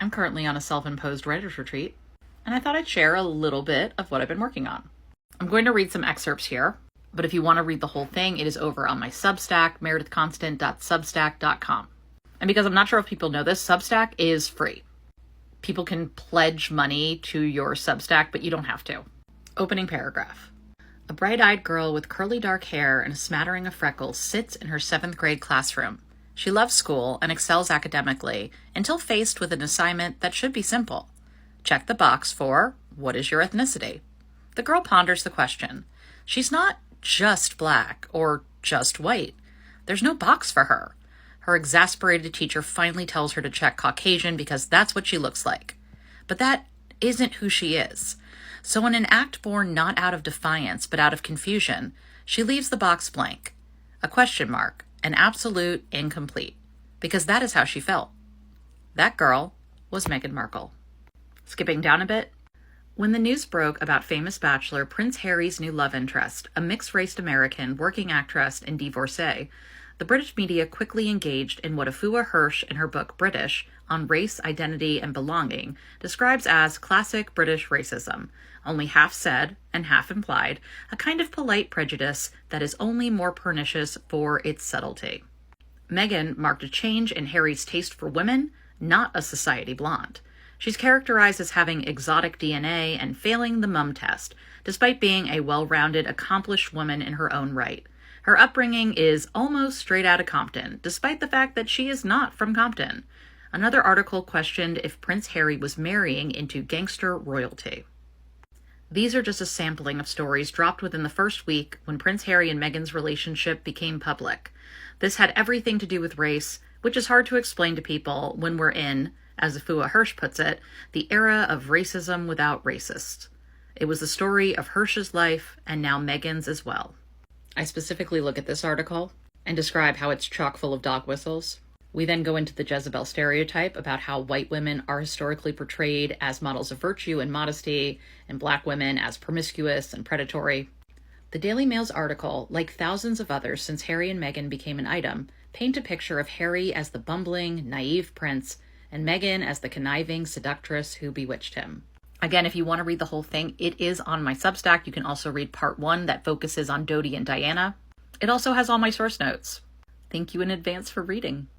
I'm currently on a self-imposed writer's retreat, and I thought I'd share a little bit of what I've been working on. I'm going to read some excerpts here, but if you want to read the whole thing, it is over on my Substack, meredithconstant.substack.com. And because I'm not sure if people know this, Substack is free. People can pledge money to your Substack, but you don't have to. Opening paragraph. A bright-eyed girl with curly dark hair and a smattering of freckles sits in her 7th grade classroom. She loves school and excels academically until faced with an assignment that should be simple. Check the box for, what is your ethnicity? The girl ponders the question. She's not just black or just white. There's no box for her. Her exasperated teacher finally tells her to check Caucasian because that's what she looks like. But that isn't who she is. So in an act born not out of defiance but out of confusion, she leaves the box blank. A question mark, an absolute incomplete. Because that is how she felt. That girl was Meghan Markle. Skipping down a bit. When the news broke about famous bachelor Prince Harry's new love interest, a mixed-race American working actress and divorcee, the British media quickly engaged in what Afua Hirsch in her book British, on Race, Identity, and Belonging, describes as classic British racism, only half said and half implied, a kind of polite prejudice that is only more pernicious for its subtlety. Meghan marked a change in Harry's taste for women, not a society blonde. She's characterized as having exotic DNA and failing the mum test, despite being a well-rounded, accomplished woman in her own right. Her upbringing is almost straight out of Compton, despite the fact that she is not from Compton. Another article questioned if Prince Harry was marrying into gangster royalty. These are just a sampling of stories dropped within the first week when Prince Harry and Meghan's relationship became public. This had everything to do with race, which is hard to explain to people when we're in, as Afua Hirsch puts it, the era of racism without racists. It was the story of Hirsch's life and now Meghan's as well. I specifically look at this article and describe how it's chock full of dog whistles. We then go into the Jezebel stereotype about how white women are historically portrayed as models of virtue and modesty, and black women as promiscuous and predatory. The Daily Mail's article, like thousands of others since Harry and Meghan became an item, paint a picture of Harry as the bumbling, naive prince, and Meghan as the conniving seductress who bewitched him. Again, if you want to read the whole thing, it is on my Substack. You can also read part 1 that focuses on Dodi and Diana. It also has all my source notes. Thank you in advance for reading.